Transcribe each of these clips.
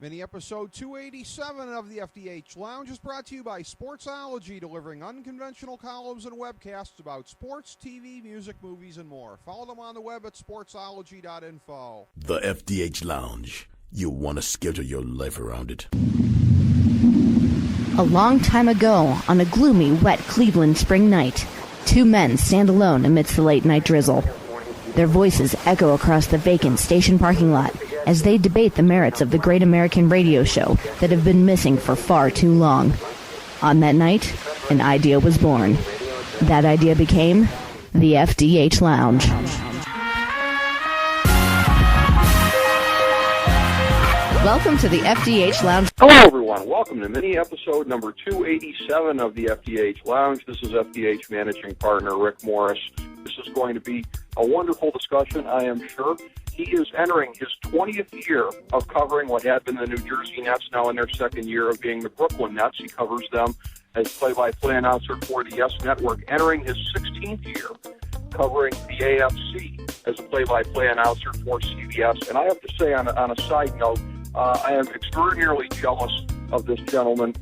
Mini episode 287 of the FDH Lounge is brought to you by Sportsology, delivering unconventional columns and webcasts about sports, TV, music, movies, and more. Follow them on the web at sportsology.info. The FDH Lounge. You want to schedule your life around it. A long time ago, on a gloomy, wet Cleveland spring night, two men stand alone amidst the late-night drizzle. Their voices echo across the vacant station parking lot as they debate the merits of the great American radio show that have been missing for far too long. On that night, an idea was born. That idea became the FDH Lounge. Welcome to the FDH Lounge. Hello, everyone. Welcome to mini episode number 287 of the FDH Lounge. This is FDH Managing Partner Rick Morris. This is going to be a wonderful discussion, I am sure. He is entering his 20th year of covering what had been the New Jersey Nets, now in their second year of being the Brooklyn Nets. He covers them as play-by-play announcer for the Yes Network, entering his 16th year covering the AFC as a play-by-play announcer for CBS. And I have to say, on a side note, I am extraordinarily jealous of this gentleman,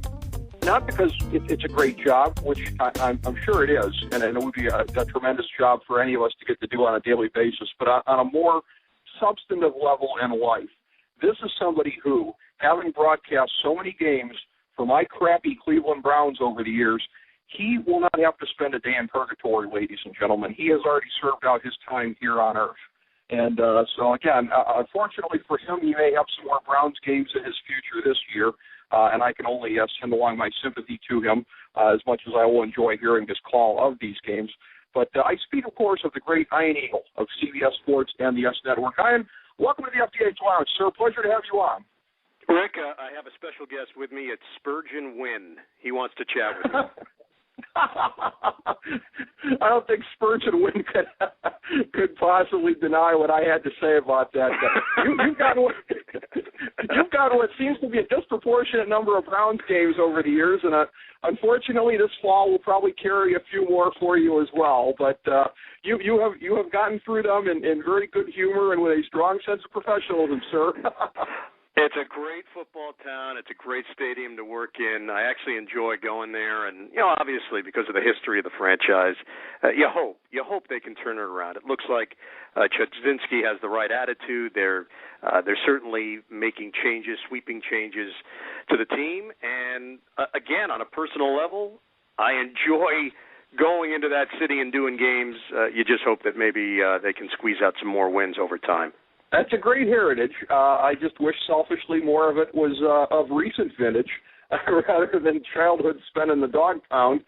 not because it's a great job, which I'm sure it is, and it would be a tremendous job for any of us to get to do on a daily basis, but on a more substantive level in life. This is somebody who, having broadcast so many games for my crappy Cleveland Browns over the years, he will not have to spend a day in purgatory, ladies and gentlemen. He has already served out his time here on Earth. And so, again, unfortunately for him, he may have some more Browns games in his future this year, and I can only send along my sympathy to him as much as I will enjoy hearing his call of these games. But I speak, of course, of the great Ian Eagle of CBS Sports and the Yes Network. Ian, welcome to the FDH Lounge, sir. Pleasure to have you on. Rick, I have a special guest with me. It's Spurgeon Wynn. He wants to chat with you. I don't think Spurgeon Wynn could possibly deny what I had to say about that. You've got what seems to be a disproportionate number of Browns games over the years, and unfortunately, this fall will probably carry a few more for you as well. But you have gotten through them in very good humor and with a strong sense of professionalism, sir. It's a great football town. It's a great stadium to work in. I actually enjoy going there, and obviously because of the history of the franchise, you hope they can turn it around. It looks like Chudzinski has the right attitude. They're certainly making changes, sweeping changes to the team, and again, on a personal level, I enjoy going into that city and doing games. You just hope that maybe they can squeeze out some more wins over time. That's a great heritage. I just wish selfishly more of it was of recent vintage rather than childhood spent in the dog pound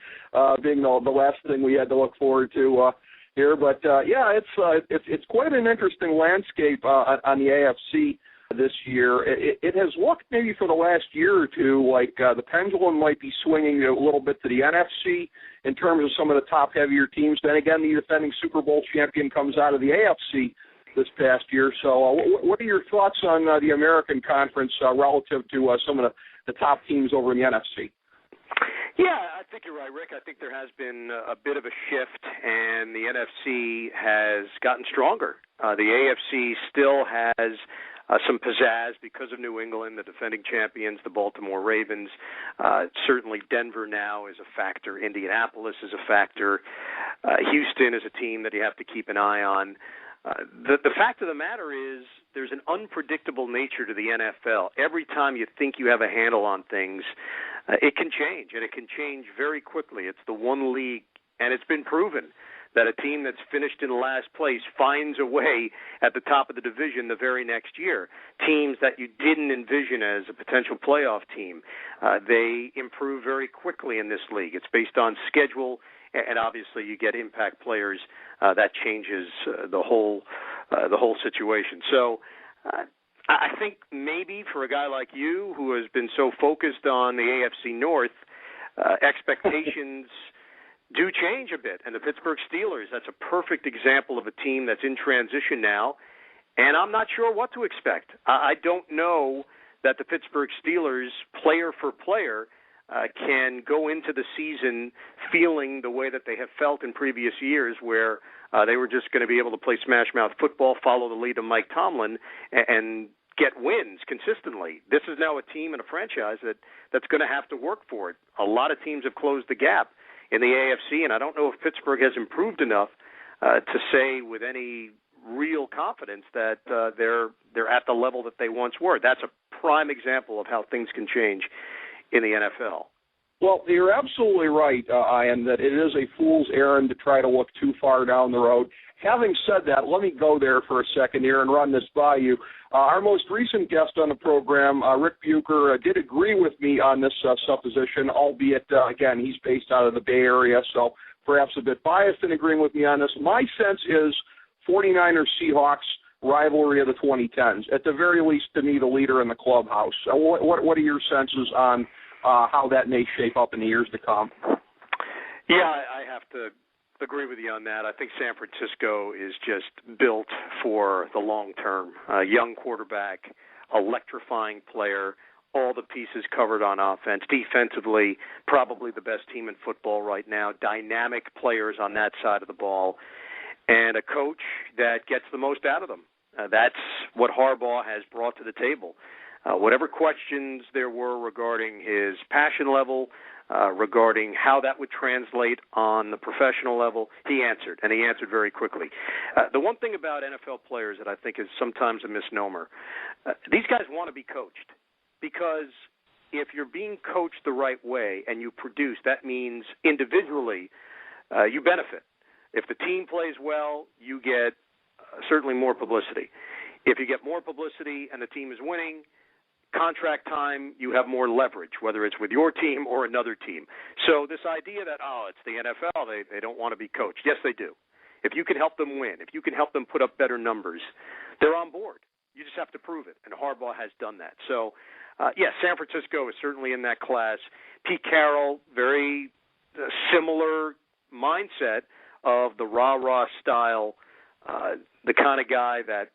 being the last thing we had to look forward to here. But, it's quite an interesting landscape on the AFC this year. It has looked maybe for the last year or two like the pendulum might be swinging a little bit to the NFC in terms of some of the top heavier teams. Then again, the defending Super Bowl champion comes out of the AFC this past year. So what are your thoughts on the American Conference relative to some of the top teams over in the NFC? Yeah, I think you're right, Rick. I think there has been a bit of a shift, and the NFC has gotten stronger. The AFC still has some pizzazz because of New England, the defending champions, the Baltimore Ravens. Certainly Denver now is a factor. Indianapolis is a factor. Houston is a team that you have to keep an eye on. The fact of the matter is there's an unpredictable nature to the NFL. Every time you think you have a handle on things, it can change, and it can change very quickly. It's the one league, and it's been proven that a team that's finished in last place finds a way at the top of the division the very next year. Teams that you didn't envision as a potential playoff team, they improve very quickly in this league. It's based on schedule, and obviously you get impact players. That changes the whole situation. So I think maybe for a guy like you who has been so focused on the AFC North, expectations do change a bit. And the Pittsburgh Steelers, that's a perfect example of a team that's in transition now, and I'm not sure what to expect. I don't know that the Pittsburgh Steelers, player for player, can go into the season feeling the way that they have felt in previous years where they were just going to be able to play smash-mouth football, follow the lead of Mike Tomlin, and get wins consistently. This is now a team and a franchise that's going to have to work for it. A lot of teams have closed the gap in the AFC, and I don't know if Pittsburgh has improved enough to say with any real confidence that they're at the level that they once were. That's a prime example of how things can change in the NFL. Well, you're absolutely right, Ian, that it is a fool's errand to try to look too far down the road. Having said that, let me go there for a second here and run this by you. Our most recent guest on the program, Rick Bucher, did agree with me on this supposition, albeit, again, he's based out of the Bay Area, so perhaps a bit biased in agreeing with me on this. My sense is 49ers-Seahawks rivalry of the 2010s. At the very least, to me, the leader in the clubhouse. What are your senses on how that may shape up in the years to come? Yeah, I have to agree with you on that. I think San Francisco is just built for the long term. Young quarterback, electrifying player, all the pieces covered on offense. Defensively, probably the best team in football right now. Dynamic players on that side of the ball. And a coach that gets the most out of them. That's what Harbaugh has brought to the table. Whatever questions there were regarding his passion level, regarding how that would translate on the professional level, he answered, and he answered very quickly. The one thing about NFL players that I think is sometimes a misnomer, these guys want to be coached, because if you're being coached the right way and you produce, that means individually you benefit. If the team plays well, you get certainly more publicity. If you get more publicity and the team is winning, contract time, you have more leverage, whether it's with your team or another team. So this idea that, it's the NFL, they don't want to be coached. Yes, they do. If you can help them win, if you can help them put up better numbers, they're on board. You just have to prove it, and Harbaugh has done that. So, San Francisco is certainly in that class. Pete Carroll, very similar mindset of the rah-rah style, the kind of guy that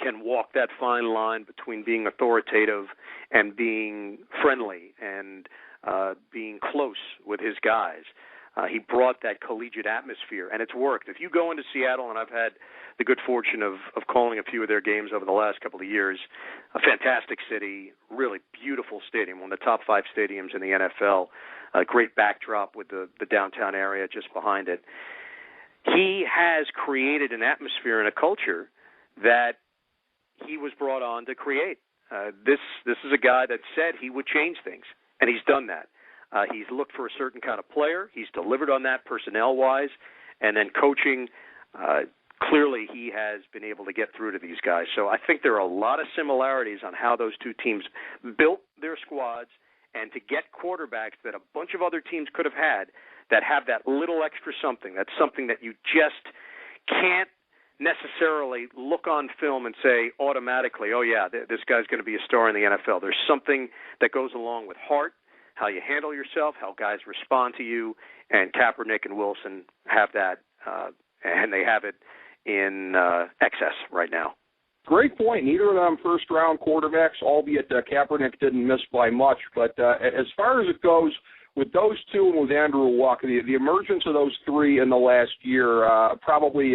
can walk that fine line between being authoritative and being friendly and being close with his guys. He brought that collegiate atmosphere, and it's worked. If you go into Seattle, and I've had the good fortune of calling a few of their games over the last couple of years, a fantastic city, really beautiful stadium, one of the top 5 stadiums in the NFL, a great backdrop with the downtown area just behind it. He has created an atmosphere and a culture that he was brought on to create. This is a guy that said he would change things, and he's done that. He's looked for a certain kind of player. He's delivered on that personnel-wise, and then coaching, clearly he has been able to get through to these guys. So I think there are a lot of similarities on how those two teams built their squads, and to get quarterbacks that a bunch of other teams could have had that have that little extra something. That's something that you just can't necessarily look on film and say automatically, oh, yeah, this guy's going to be a star in the NFL. There's something that goes along with heart, how you handle yourself, how guys respond to you, and Kaepernick and Wilson have that, and they have it in excess right now. Great point. Neither of them first-round quarterbacks, albeit Kaepernick didn't miss by much. But as far as it goes, with those two and with Andrew Luck, the emergence of those three in the last year, probably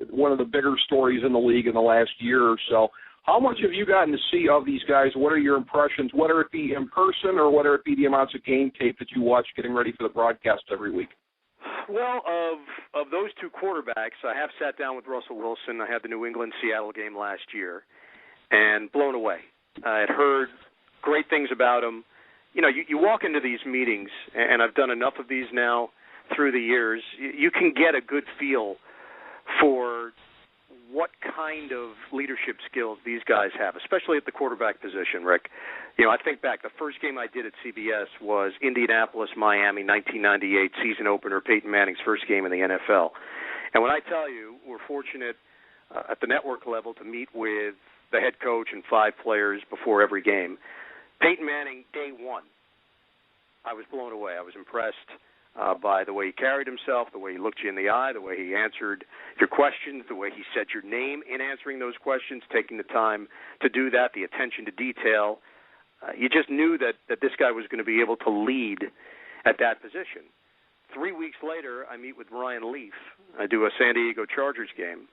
one of the bigger stories in the league in the last year or so. How much have you gotten to see of these guys? What are your impressions, whether it be in person or whether it be the amounts of game tape that you watch getting ready for the broadcast every week? Well, of those two quarterbacks, I have sat down with Russell Wilson. I had the New England-Seattle game last year, and blown away. I had heard great things about him. You know, you walk into these meetings, and I've done enough of these now through the years, you can get a good feel for what kind of leadership skills these guys have, especially at the quarterback position, Rick. You know, I think back, the first game I did at CBS was Indianapolis-Miami 1998 season opener, Peyton Manning's first game in the NFL. And when I tell you, we're fortunate at the network level to meet with the head coach and 5 players before every game. Peyton Manning, day one, I was blown away. I was impressed by the way he carried himself, the way he looked you in the eye, the way he answered your questions, the way he said your name in answering those questions, taking the time to do that, the attention to detail. You just knew that this guy was going to be able to lead at that position. 3 weeks later, I meet with Ryan Leaf. I do a San Diego Chargers game.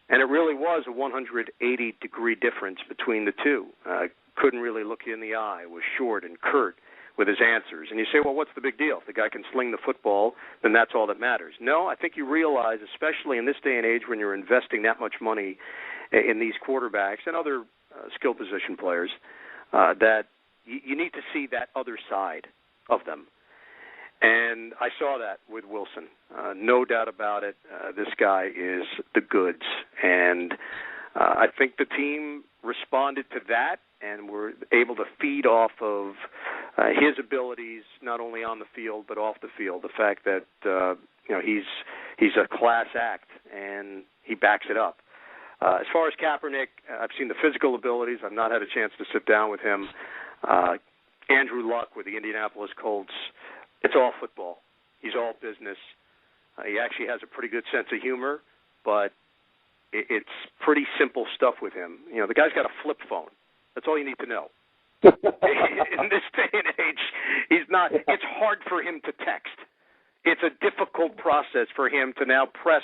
And it really was a 180-degree difference between the two. Couldn't really look you in the eye, was short and curt with his answers. And you say, well, what's the big deal? If the guy can sling the football, then that's all that matters. No, I think you realize, especially in this day and age when you're investing that much money in these quarterbacks and other skill position players, that you need to see that other side of them. And I saw that with Wilson. No doubt about it. This guy is the goods. And I think the team responded to that and were able to feed off of his abilities, not only on the field but off the field. The fact that he's a class act and he backs it up. As far as Kaepernick, I've seen the physical abilities. I've not had a chance to sit down with him. Andrew Luck with the Indianapolis Colts. It's all football. He's all business. He actually has a pretty good sense of humor, but it's pretty simple stuff with him. The guy's got a flip phone. That's all you need to know. In this day and age, it's hard for him to text. It's a difficult process for him to now press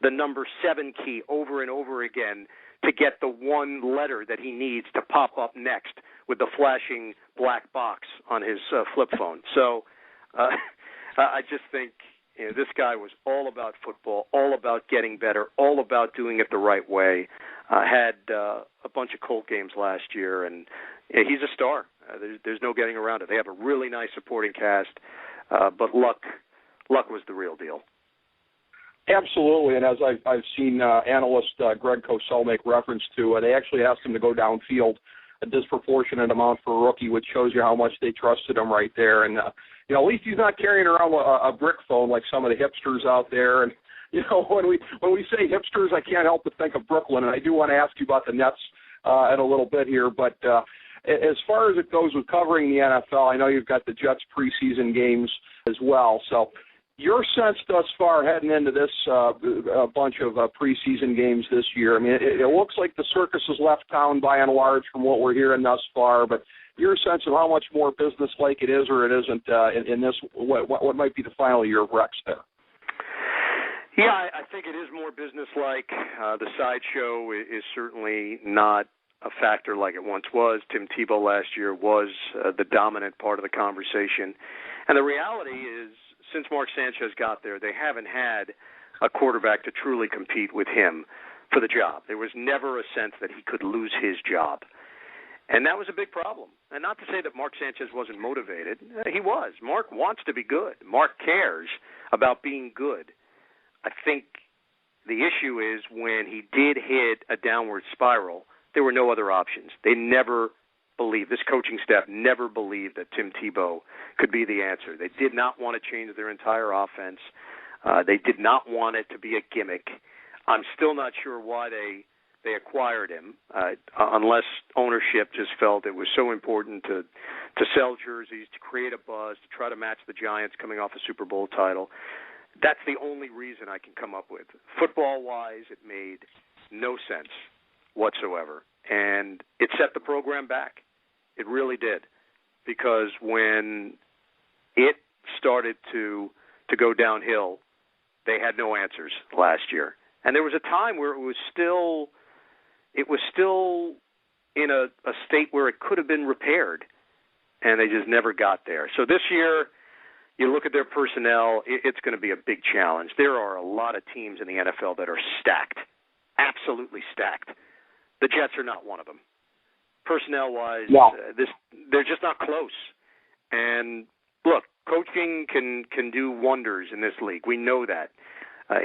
the number 7 key over and over again to get the one letter that he needs to pop up next with the flashing black box on his flip phone. So I just think this guy was all about football, all about getting better, all about doing it the right way. Had a bunch of Colt games last year, and he's a star. There's no getting around it. They have a really nice supporting cast, but Luck was the real deal. Absolutely, and as I've seen analyst Greg Cosell make reference to, they actually asked him to go downfield a disproportionate amount for a rookie, which shows you how much they trusted him right there. And at least he's not carrying around a brick phone like some of the hipsters out there. And when we say hipsters, I can't help but think of Brooklyn. And I do want to ask you about the Nets in a little bit here, but as far as it goes with covering the NFL, I know you've got the Jets preseason games as well. So your sense thus far heading into this bunch of preseason games this year, I mean, it looks like the circus has left town by and large from what we're hearing thus far, but your sense of how much more business-like it is or it isn't in this, what might be the final year of Rex there? Yeah, I think it is more business-like. The sideshow is certainly not a factor like it once was. Tim Tebow last year was the dominant part of the conversation. And the reality is, since Mark Sanchez got there, they haven't had a quarterback to truly compete with him for the job. There was never a sense that he could lose his job. And that was a big problem. And not to say that Mark Sanchez wasn't motivated. He was. Mark wants to be good. Mark cares about being good. I think the issue is when he did hit a downward spiral, there were no other options. They never believed, this coaching staff never believed that Tim Tebow could be the answer. They did not want to change their entire offense. They did not want it to be a gimmick. I'm still not sure why they acquired him, unless ownership just felt it was so important to sell jerseys, to create a buzz, to try to match the Giants coming off a Super Bowl title. That's the only reason I can come up with. Football-wise, it made no sense whatsoever, and it set the program back. It really did, because when it started to go downhill, they had no answers last year. And there was a time where it was still in a state where it could have been repaired, and they just never got there. So this year, you look at their personnel, it's going to be a big challenge. There are a lot of teams in the NFL that are stacked, absolutely stacked. The Jets are not one of them. Personnel-wise, no. They're just not close. And look, coaching can do wonders in this league. We know that.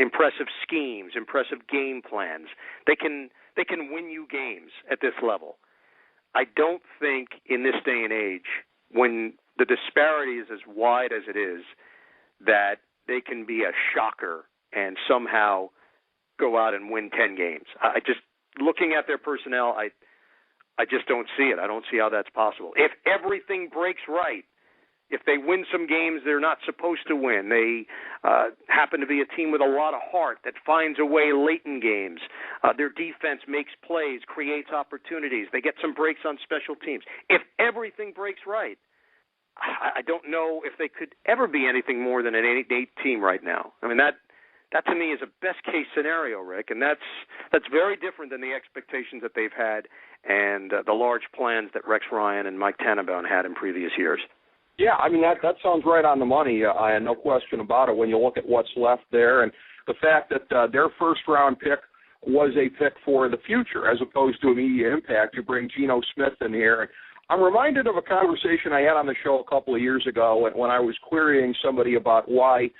Impressive schemes, impressive game plans. They can win you games at this level. I don't think in this day and age, when the disparity is as wide as it is, that they can be a shocker and somehow go out and win 10 games. Looking at their personnel, I just don't see it. I don't see how that's possible. If everything breaks right, if they win some games they're not supposed to win, they happen to be a team with a lot of heart that finds a way late in games, their defense makes plays, creates opportunities, they get some breaks on special teams. If everything breaks right, I don't know if they could ever be anything more than an 8-8 team right now. I mean, That to me is a best-case scenario, Rick, and that's very different than the expectations that they've had and the large plans that Rex Ryan and Mike Tannenbaum had in previous years. Yeah, I mean, that sounds right on the money. I had no question about it when you look at what's left there and the fact that their first-round pick was a pick for the future as opposed to immediate impact. You bring Geno Smith in here. I'm reminded of a conversation I had on the show a couple of years ago when I was querying somebody about why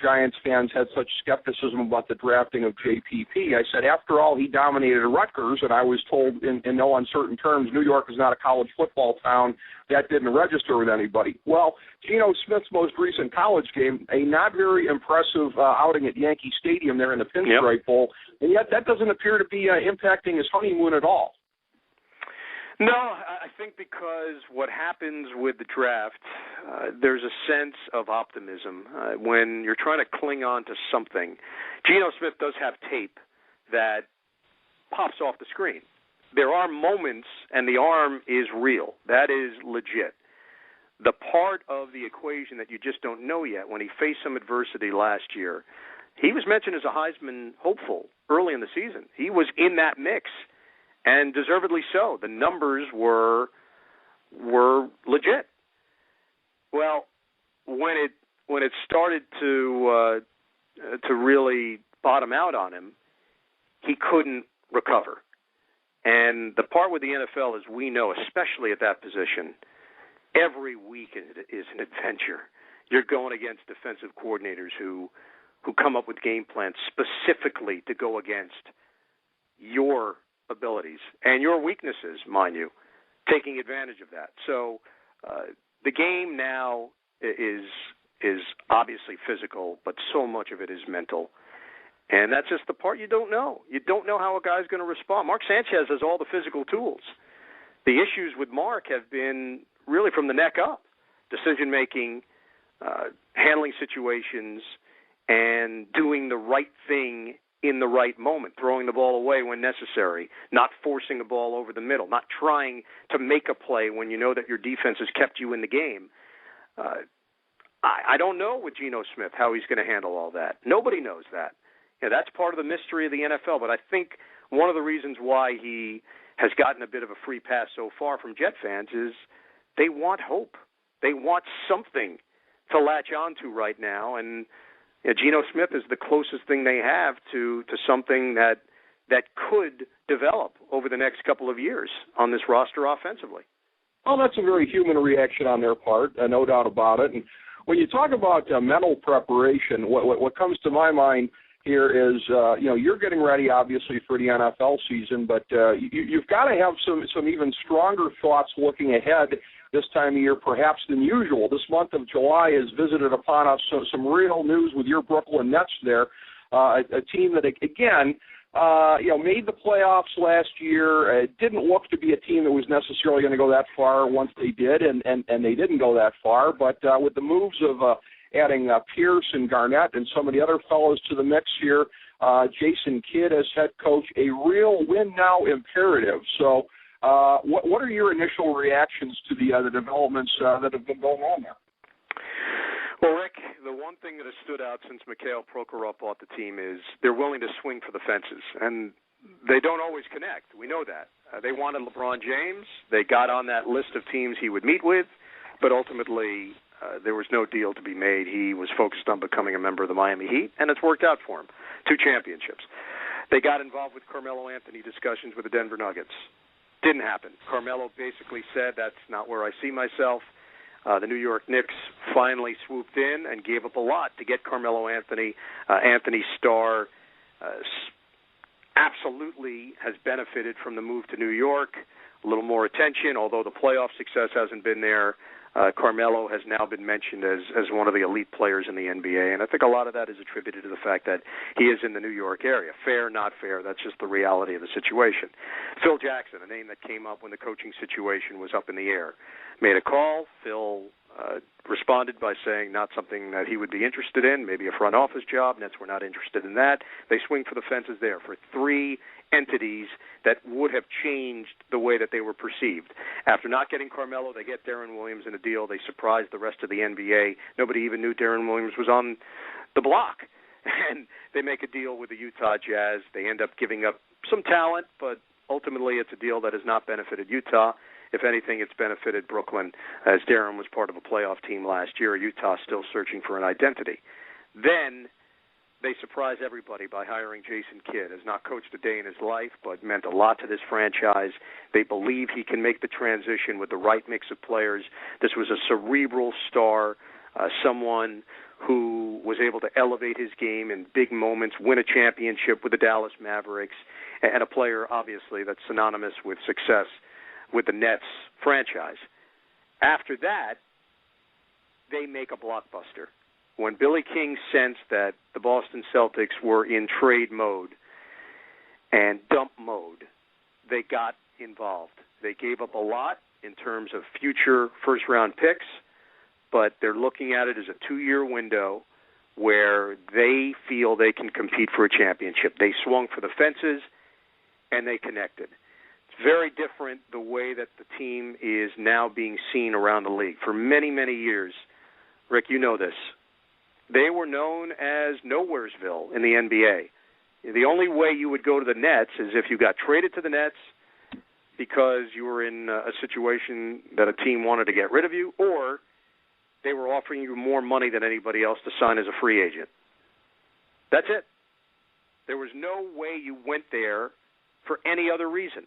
Giants fans had such skepticism about the drafting of JPP. I said, after all, he dominated Rutgers, and I was told in no uncertain terms, New York is not a college football town. That didn't register with anybody. Well, Geno Smith's most recent college game, a not very impressive outing at Yankee Stadium there in the Pinstripe Bowl, and yet that doesn't appear to be impacting his honeymoon at all. No, I think because what happens with the draft, there's a sense of optimism. When you're trying to cling on to something, Geno Smith does have tape that pops off the screen. There are moments, and the arm is real. That is legit. The part of the equation that you just don't know yet, when he faced some adversity last year, he was mentioned as a Heisman hopeful early in the season. He was in that mix. And deservedly so. The numbers were legit. Well, when it started to really bottom out on him, he couldn't recover. And the part with the NFL is we know, especially at that position, every week is an adventure. You're going against defensive coordinators who come up with game plans specifically to go against your abilities and your weaknesses, mind you, taking advantage of that. So the game now is obviously physical, but so much of it is mental. And that's just the part you don't know. You don't know how a guy's going to respond. Mark Sanchez has all the physical tools. The issues with Mark have been really from the neck up. Decision-making, handling situations, and doing the right thing in the right moment, throwing the ball away when necessary, not forcing the ball over the middle, not trying to make a play when you know that your defense has kept you in the game. I don't know with Geno Smith how he's going to handle all that. Nobody knows that. That's part of the mystery of the NFL, but I think one of the reasons why he has gotten a bit of a free pass so far from Jet fans is they want hope. They want something to latch onto right now, and Geno Smith is the closest thing they have to something that could develop over the next couple of years on this roster offensively. Well, that's a very human reaction on their part, no doubt about it. And when you talk about mental preparation, what comes to my mind here is, you're getting ready, obviously, for the NFL season, but you've got to have some even stronger thoughts looking ahead this time of year, perhaps than usual. This month of July has visited upon us some real news with your Brooklyn Nets there, a team that, again, made the playoffs last year. It didn't look to be a team that was necessarily going to go that far once they did, and they didn't go that far. But with the moves of adding Pierce and Garnett and some of the other fellows to the mix here, Jason Kidd as head coach, a real win-now imperative. So what are your initial reactions to the developments that have been going on there? Well, Rick, the one thing that has stood out since Mikhail Prokhorov bought the team is they're willing to swing for the fences, and they don't always connect. We know that. They wanted LeBron James. They got on that list of teams he would meet with, but ultimately there was no deal to be made. He was focused on becoming a member of the Miami Heat, and it's worked out for him. 2 championships. They got involved with Carmelo Anthony discussions with the Denver Nuggets. Didn't happen. Carmelo basically said, that's not where I see myself. The New York Knicks finally swooped in and gave up a lot to get Carmelo Anthony. Anthony Starr absolutely has benefited from the move to New York. A little more attention, although the playoff success hasn't been there. Carmelo has now been mentioned as one of the elite players in the NBA, and I think a lot of that is attributed to the fact that he is in the New York area. Fair, not fair, that's just the reality of the situation. Phil Jackson, a name that came up when the coaching situation was up in the air, made a call. Phil responded by saying not something that he would be interested in, maybe a front office job. Nets were not interested in that. They swing for the fences there for 3 entities that would have changed the way that they were perceived. After not getting Carmelo, they get Deron Williams in a deal. They surprised the rest of the NBA. Nobody even knew Deron Williams was on the block. and they make a deal with the Utah Jazz. They end up giving up some talent, but ultimately it's a deal that has not benefited Utah. If anything, it's benefited Brooklyn, as Darren was part of a playoff team last year. Utah still searching for an identity. Then they surprise everybody by hiring Jason Kidd. Has not coached a day in his life, but meant a lot to this franchise. They believe he can make the transition with the right mix of players. This was a cerebral star, someone who was able to elevate his game in big moments, win a championship with the Dallas Mavericks, and a player, obviously, that's synonymous with success with the Nets franchise. After that, they make a blockbuster. When Billy King sensed that the Boston Celtics were in trade mode and dump mode, they got involved. They gave up a lot in terms of future first-round picks, but they're looking at it as a 2-year window where they feel they can compete for a championship. They swung for the fences, and they connected. It's very different the way that the team is now being seen around the league. For many, many years, Rick, you know this, they were known as Nowheresville in the NBA. The only way you would go to the Nets is if you got traded to the Nets because you were in a situation that a team wanted to get rid of you, or they were offering you more money than anybody else to sign as a free agent. That's it. There was no way you went there for any other reason.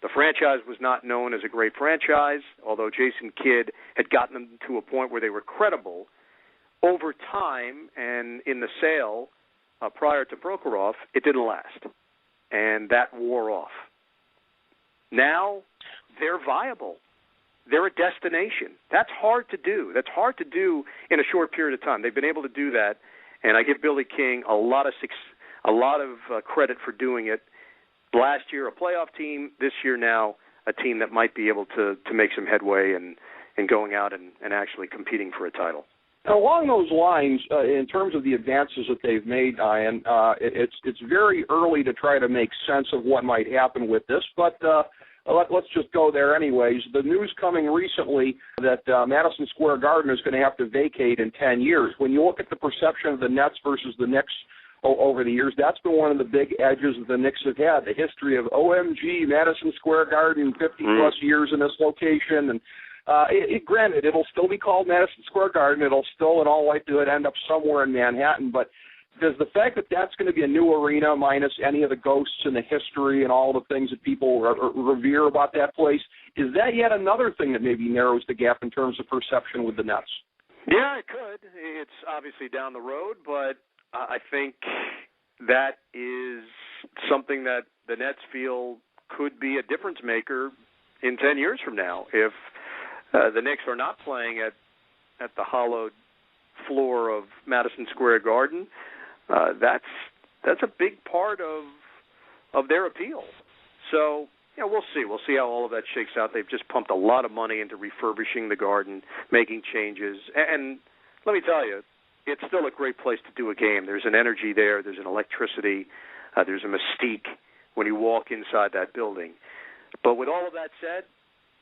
The franchise was not known as a great franchise, although Jason Kidd had gotten them to a point where they were credible. Over time and in the sale prior to Prokhorov, it didn't last, and that wore off. Now they're viable. They're a destination. That's hard to do. That's hard to do in a short period of time. They've been able to do that, and I give Billy King a lot of credit for doing it. Last year, a playoff team. This year now, a team that might be able to make some headway and going out and actually competing for a title. Now, along those lines, in terms of the advances that they've made, Ian, it's very early to try to make sense of what might happen with this, but let's just go there anyways. The news coming recently that Madison Square Garden is going to have to vacate in 10 years. When you look at the perception of the Nets versus the Knicks over the years, that's been one of the big edges that the Knicks have had, the history of OMG, Madison Square Garden, 50-plus years in this location, and granted, it'll still be called Madison Square Garden. It'll still, in all likelihood, end up somewhere in Manhattan. But does the fact that that's going to be a new arena, minus any of the ghosts and the history and all the things that people revere about that place, is that yet another thing that maybe narrows the gap in terms of perception with the Nets? Yeah, it could. It's obviously down the road, but I think that is something that the Nets feel could be a difference maker in 10 years from now. If the Knicks are not playing at the hollowed floor of Madison Square Garden, that's a big part of their appeal. So, we'll see. We'll see how all of that shakes out. They've just pumped a lot of money into refurbishing the Garden, making changes. And let me tell you, it's still a great place to do a game. There's an energy there. There's an electricity. There's a mystique when you walk inside that building. But with all of that said,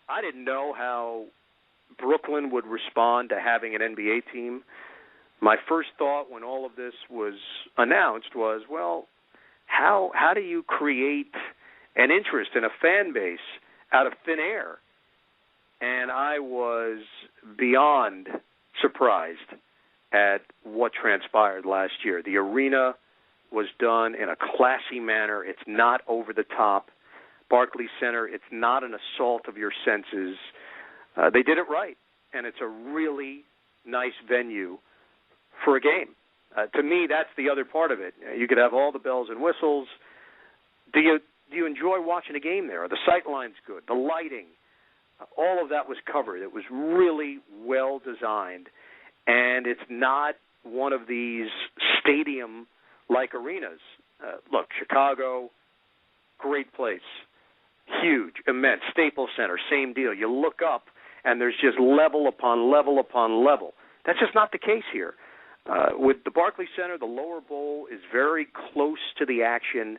I didn't know how Brooklyn would respond to having an NBA team. My first thought when all of this was announced was, well, how do you create an interest in a fan base out of thin air? And I was beyond surprised at what transpired last year. The arena was done in a classy manner. It's not over the top. Barclays Center, it's not an assault of your senses. They did it right, and it's a really nice venue for a game. To me, that's the other part of it. You could have all the bells and whistles. Do you enjoy watching a game there? Are the sight lines good? The lighting? All of that was covered. It was really well designed, and it's not one of these stadium-like arenas. Look, Chicago, great place. Huge, immense. Staples Center, same deal. You look up, and there's just level upon level upon level. That's just not the case here. With the Barclays Center, the lower bowl is very close to the action,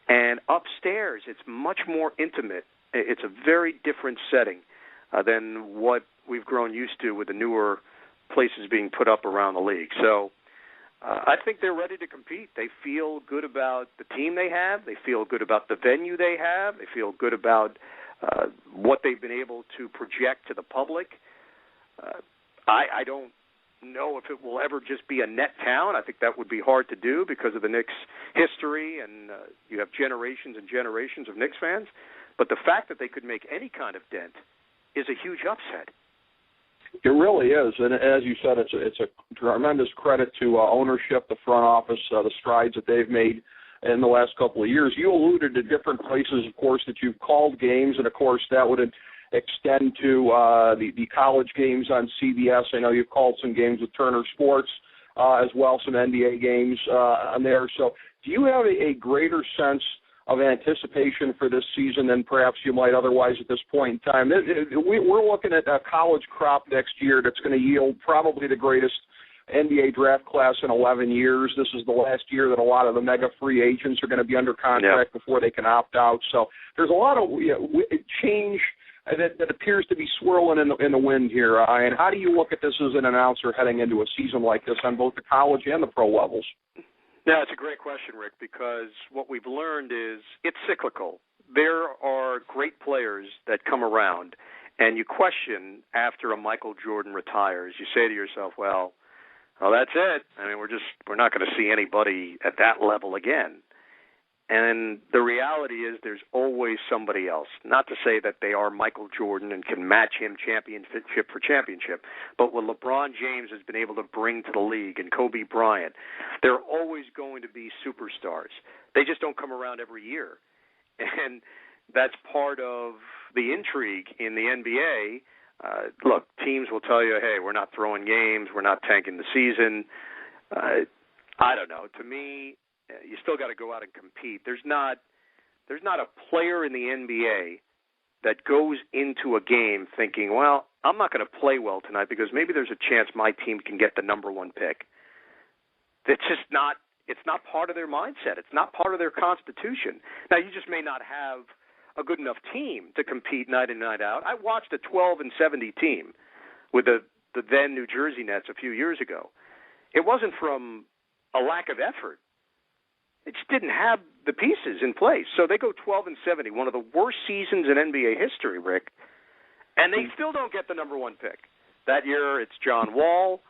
and upstairs it's much more intimate. It's a very different setting than what we've grown used to with the newer places being put up around the league. So I think they're ready to compete. They feel good about the team they have. They feel good about the venue they have. They feel good about what they've been able to project to the public. I don't know if it will ever just be a net town. I think that would be hard to do because of the Knicks' history, and you have generations and generations of Knicks fans. But the fact that they could make any kind of dent is a huge upset. It really is, and as you said, it's a tremendous credit to ownership, the front office, the strides that they've made in the last couple of years. You alluded to different places, of course, that you've called games, and of course that would extend to the college games on CBS. I know you've called some games with Turner Sports as well, some NBA games on there. So do you have a greater sense of anticipation for this season than perhaps you might otherwise at this point in time? We're looking at a college crop next year that's going to yield probably the greatest NBA draft class in 11 years. This is the last year that a lot of the mega free agents are going to be under contract before they can opt out. So there's a lot of change that appears to be swirling in the wind here. And how do you look at this as an announcer heading into a season like this on both the college and the pro levels? Yeah, it's a great question, Rick, because what we've learned is it's cyclical. There are great players that come around, and you question after a Michael Jordan retires, you say to yourself, well, that's it. I mean, we're not going to see anybody at that level again. And the reality is there's always somebody else. Not to say that they are Michael Jordan and can match him championship for championship, but what LeBron James has been able to bring to the league and Kobe Bryant, there are always going to be superstars. They just don't come around every year. And that's part of the intrigue in the NBA. Look, teams will tell you, hey, we're not throwing games, we're not tanking the season. I don't know. To me, you still got to go out and compete. There's not a player in the NBA that goes into a game thinking, well, I'm not going to play well tonight because maybe there's a chance my team can get the number one pick. It's just not. It's not part of their mindset. It's not part of their constitution. Now, you just may not have a good enough team to compete night in, night out. I watched a 12-70 team with the then New Jersey Nets a few years ago. It wasn't from a lack of effort. It just didn't have the pieces in place. So they go 12-70, one of the worst seasons in NBA history, Rick, and they still don't get the number one pick. That year it's John Wall.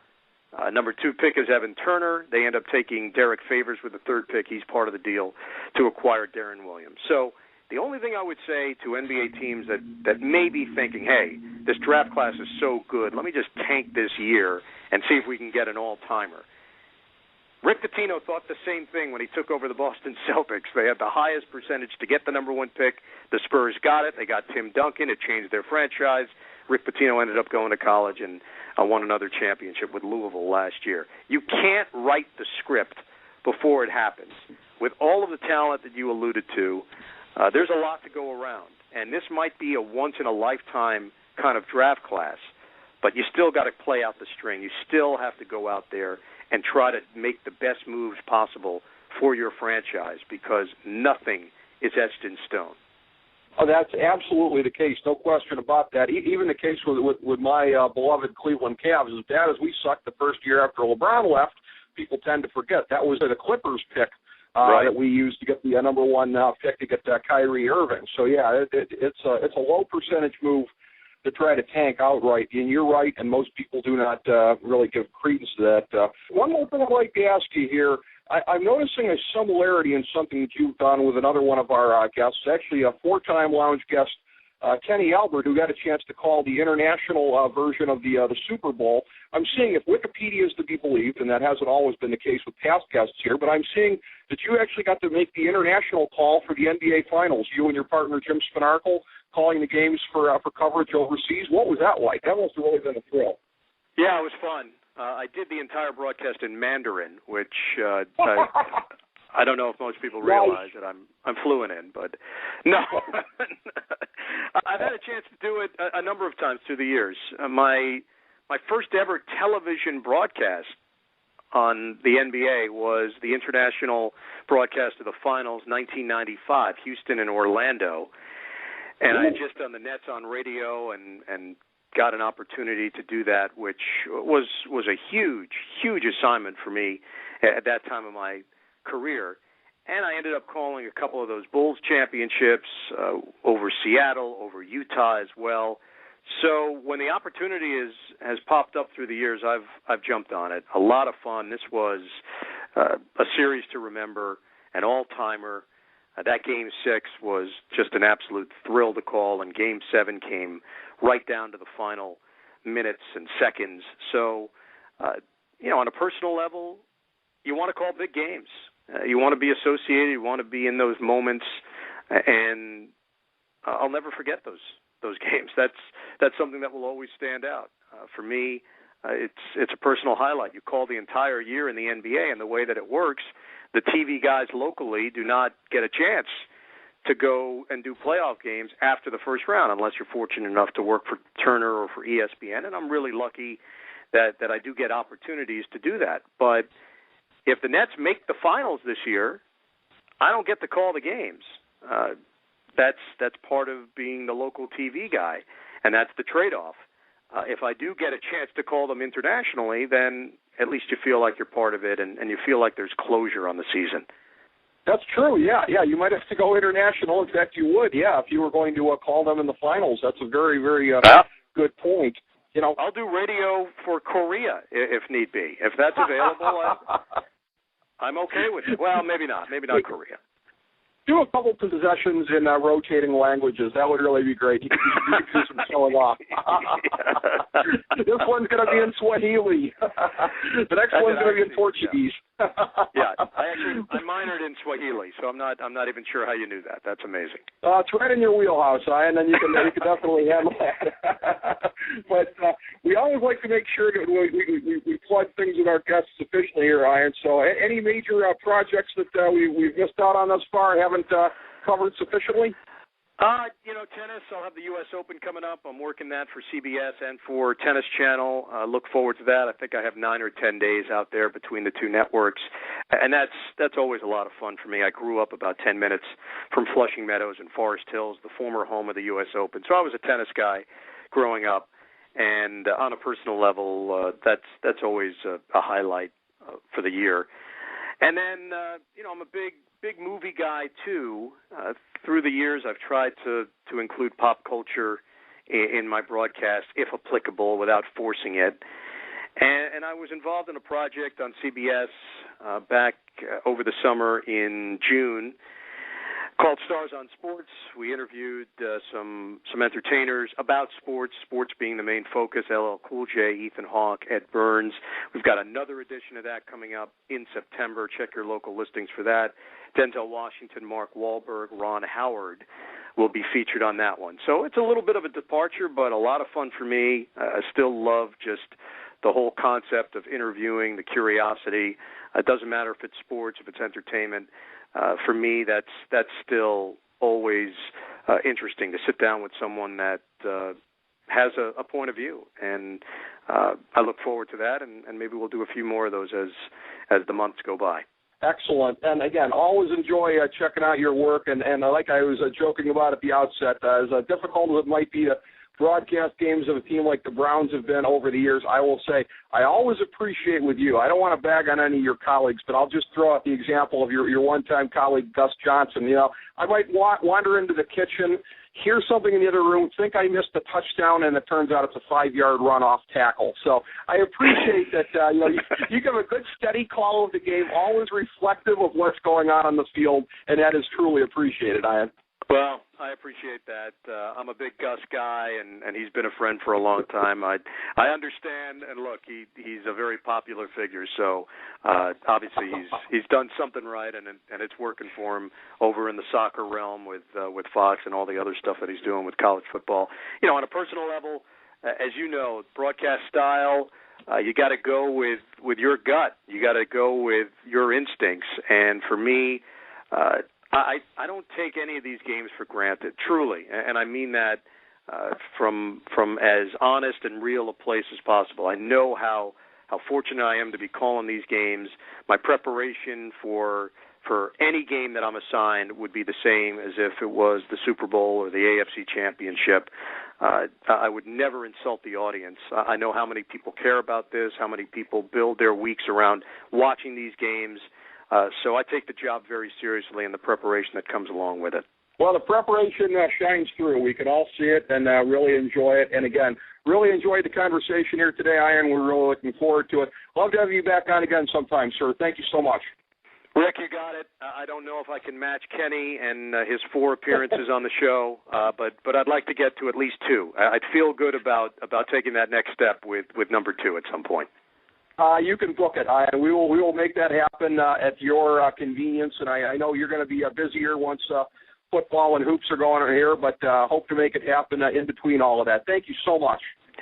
Number 2 pick is Evan Turner. They end up taking Derek Favors with the 3rd pick. He's part of the deal to acquire Darren Williams. So the only thing I would say to NBA teams that may be thinking, hey, this draft class is so good, let me just tank this year and see if we can get an all-timer. Rick Pitino thought the same thing when he took over the Boston Celtics. They had the highest percentage to get the number 1 pick. The Spurs got it. They got Tim Duncan. It changed their franchise. Rick Pitino ended up going to college and won another championship with Louisville last year. You can't write the script before it happens. With all of the talent that you alluded to, there's a lot to go around. And this might be a once-in-a-lifetime kind of draft class, but you still got to play out the string. You still have to go out there and try to make the best moves possible for your franchise because nothing is etched in stone. Oh, that's absolutely the case, no question about that. Even the case with my beloved Cleveland Cavs, as bad as we sucked the first year after LeBron left, people tend to forget that was the Clippers pick that we used to get the number 1 pick to get Kyrie Irving. So yeah, it's a low percentage move to try to tank outright, and you're right, and most people do not really give credence to that. One more thing I'd like to ask you here. I'm noticing a similarity in something that you've done with another one of our guests, actually a 4-time Lounge guest, Kenny Albert, who got a chance to call the international version of the Super Bowl. I'm seeing, if Wikipedia is to be believed, and that hasn't always been the case with past guests here, but I'm seeing that you actually got to make the international call for the NBA Finals, you and your partner Jim Spinarkle calling the games for coverage overseas. What was that like? That must have really been a thrill. Yeah, it was fun. I did the entire broadcast in Mandarin, which I don't know if most people realize that I'm fluent in, but no. I've had a chance to do it a number of times through the years. My first ever television broadcast on the NBA was the international broadcast of the Finals 1995, Houston and Orlando. And I had just done the Nets on radio and got an opportunity to do that, which was a huge assignment for me at that time of my career. And I ended up calling a couple of those Bulls championships over Seattle, over Utah as well. So when the opportunity has popped up through the years, I've jumped on it. A lot of fun. This was a series to remember, an all-timer. That Game 6 was just an absolute thrill to call, and Game 7 came right down to the final minutes and seconds. So, on a personal level, you want to call big games. You want to be associated. You want to be in those moments, and I'll never forget those games. That's something that will always stand out. For me, it's a personal highlight. You call the entire year in the NBA, and the way that it works, the TV guys locally do not get a chance to go and do playoff games after the first round unless you're fortunate enough to work for Turner or for ESPN, and I'm really lucky that I do get opportunities to do that. But if the Nets make the finals this year, I don't get to call the games. That's part of being the local TV guy, and that's the trade-off. If I do get a chance to call them internationally, then at least you feel like you're part of it, and you feel like there's closure on the season. That's true, yeah. You might have to go international. In fact, you would, if you were going to call them in the finals. That's a very, very good point. I'll do radio for Korea if need be. If that's available, I'm okay with it. Well, maybe not Korea. Do a couple possessions in rotating languages. That would really be great. You could do some showing off. This one's going to be in Swahili. The next one's going to be in Portuguese. I minored in Swahili, so I'm not even sure how you knew that. That's amazing. It's right in your wheelhouse, and then you can definitely handle that. But we always like to make sure that we plug things with our guests officially here, Ian. So any major projects that we've missed out on thus far haven't covered sufficiently? Tennis. I'll have the U.S. Open coming up. I'm working that for CBS and for Tennis Channel. Look forward to that. I think I have 9 or 10 days out there between the two networks, and that's always a lot of fun for me. I grew up about 10 minutes from Flushing Meadows and Forest Hills, the former home of the U.S. Open. So I was a tennis guy growing up, and on a personal level, that's always a highlight for the year. And then, I'm a big movie guy, too. Through the years, I've tried to include pop culture in my broadcast, if applicable, without forcing it. And I was involved in a project on CBS back over the summer in June called Stars on Sports. We interviewed some entertainers about sports being the main focus, LL Cool J, Ethan Hawke, Ed Burns. We've got another edition of that coming up in September. Check your local listings for that. Denzel Washington, Mark Wahlberg, Ron Howard will be featured on that one. So it's a little bit of a departure, but a lot of fun for me. I still love just the whole concept of interviewing, the curiosity. It doesn't matter if it's sports, if it's entertainment. For me, that's still always interesting to sit down with someone that has a point of view, and I look forward to that, and maybe we'll do a few more of those as the months go by. Excellent. And, again, always enjoy checking out your work, and like I was joking about at the outset, as difficult as it might be to broadcast games of a team like the Browns have been over the years, I will say I always appreciate with you. I don't want to bag on any of your colleagues, but I'll just throw out the example of your one-time colleague, Gus Johnson. I might wander into the kitchen, hear something in the other room, think I missed a touchdown, and it turns out it's a 5-yard run-off tackle. So I appreciate that you give a good, steady call of the game, always reflective of what's going on the field, and that is truly appreciated, Ian. Well, I appreciate that. I'm a big Gus guy, and he's been a friend for a long time. I understand, and look, he's a very popular figure, so obviously he's done something right, and it's working for him over in the soccer realm with Fox and all the other stuff that he's doing with college football. On a personal level, as you know, broadcast style, you got to go with your gut. You got to go with your instincts, and for me, I don't take any of these games for granted, truly, and I mean that from as honest and real a place as possible. I know how fortunate I am to be calling these games. My preparation for any game that I'm assigned would be the same as if it was the Super Bowl or the AFC Championship. I would never insult the audience. I know how many people care about this, how many people build their weeks around watching these games. So I take the job very seriously and the preparation that comes along with it. Well, the preparation shines through. We can all see it and really enjoy it. And, again, really enjoyed the conversation here today, Ian. We're really looking forward to it. Love to have you back on again sometime, sir. Thank you so much. Rick, you got it. I don't know if I can match Kenny and his 4 appearances on the show, but I'd like to get to at least 2. I'd feel good about taking that next step with number 2 at some point. You can book it. We will make that happen at your convenience, and I know you're going to be busier once football and hoops are going on here, but hope to make it happen in between all of that. Thank you so much.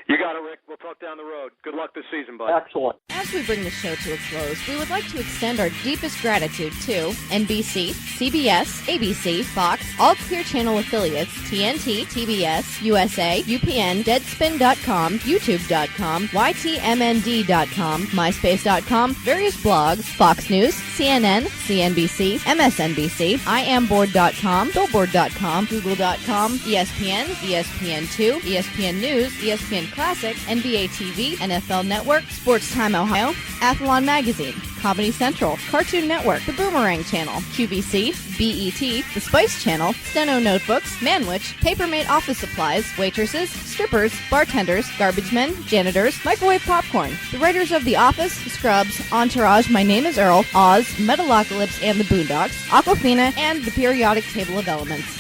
You got it, Rick. We'll talk down the road. Good luck this season, bud. Excellent. As we bring the show to a close, we would like to extend our deepest gratitude to NBC, CBS, ABC, Fox, all Clear Channel affiliates, TNT, TBS, USA, UPN, Deadspin.com, YouTube.com, YTMND.com, MySpace.com, various blogs, Fox News, CNN, CNBC, MSNBC, IamBoard.com, Billboard.com, Google.com, ESPN, ESPN2, ESPN News, ESPN Classic, NBA TV, NFL Network, Sports Time Ohio, Athlon Magazine, Comedy Central, Cartoon Network, The Boomerang Channel, QVC, BET, The Spice Channel, Steno Notebooks, Manwich, Papermate Office Supplies, waitresses, strippers, bartenders, garbage men, janitors, microwave popcorn, the writers of The Office, Scrubs, Entourage, My Name is Earl, Oz, Metalocalypse and the Boondocks, Aquafina, and the Periodic Table of Elements.